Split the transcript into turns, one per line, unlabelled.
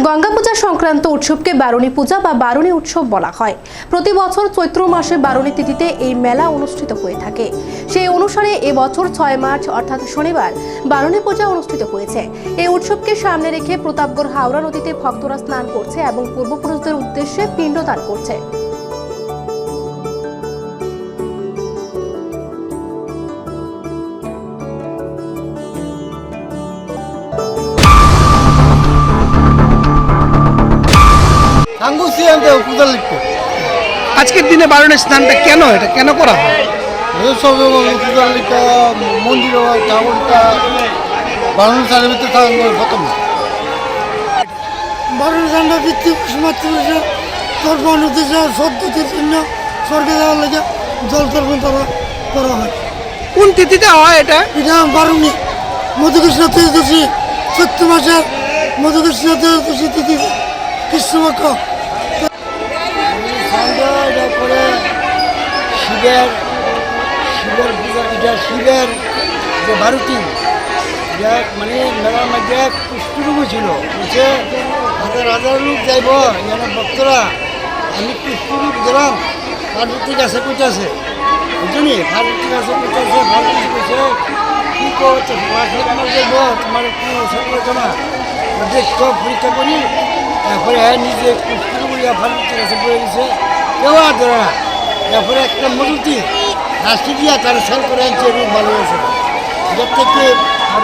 গঙ্গা পূজা সংক্রান্ত উৎসবকে বারুণী পূজা বা বারুণী উৎসব বলা হয়। প্রতি বছর চৈত্র মাসে বারুণী তিথিতে এই মেলা অনুষ্ঠিত হয়ে থাকে। সেই অনুসারে এবছর 6 মার্চ অর্থাৎ শনিবার বারুণী পূজা অনুষ্ঠিত হয়েছে। এই উৎসবকে সামনে রেখে প্রতাপগড় হাওড়া নদীতে ভক্তরা স্নান করছে এবং পূর্বপুরুষদের উদ্দেশ্যে পিণ্ডদান করছে।
আজকের দিনে বারুণী স্নানটা কেন করা হয়?
মন্দির বারুণী স্নানের ভিতরে খতম। বারুণী স্নানটা মাতৃপুরুষের তর্পণ উদ্দেশ্যে সদ্যতির জন্য স্বর্গে যাওয়ার লেগে জল তর্পণ করা হয়।
কোন তিথিতে হয় এটা?
এটা বারুণী মধুকৃষ্ণ ত্রয়োদশী, চৈত্র মাসের মধুকৃষ্ণ ত্রয়োদশী তিথি কৃষ্ণপক্ষ। করে শিবের পূজা, এটা শিবের যে বারুটি, মানে মেলার মধ্যে কুষ্ঠরোগ ছিল, বলছে হাজার লোক যাইব এখানে ভক্তরা, আমি কুষ্ঠরোগ গেলাম পার্বতী গাছে কইতেছে, বুঝলি পার্বতী গাছে কইতেছে, পার্বতী কইছে কী করছে তোমার যাইব, তোমার একটু ওষুধ না দেখত পরীক্ষা করি, তারপরে নিজে কুষ্ঠরোগ পার্বতী গাছে বয়ে গেছে, কেউ আর ধরে না। তারপরে একটা মজুতি রাশি দিয়া তার সেল করে আনছে, রোগ ভালো হয়েছে, এটার থেকে আর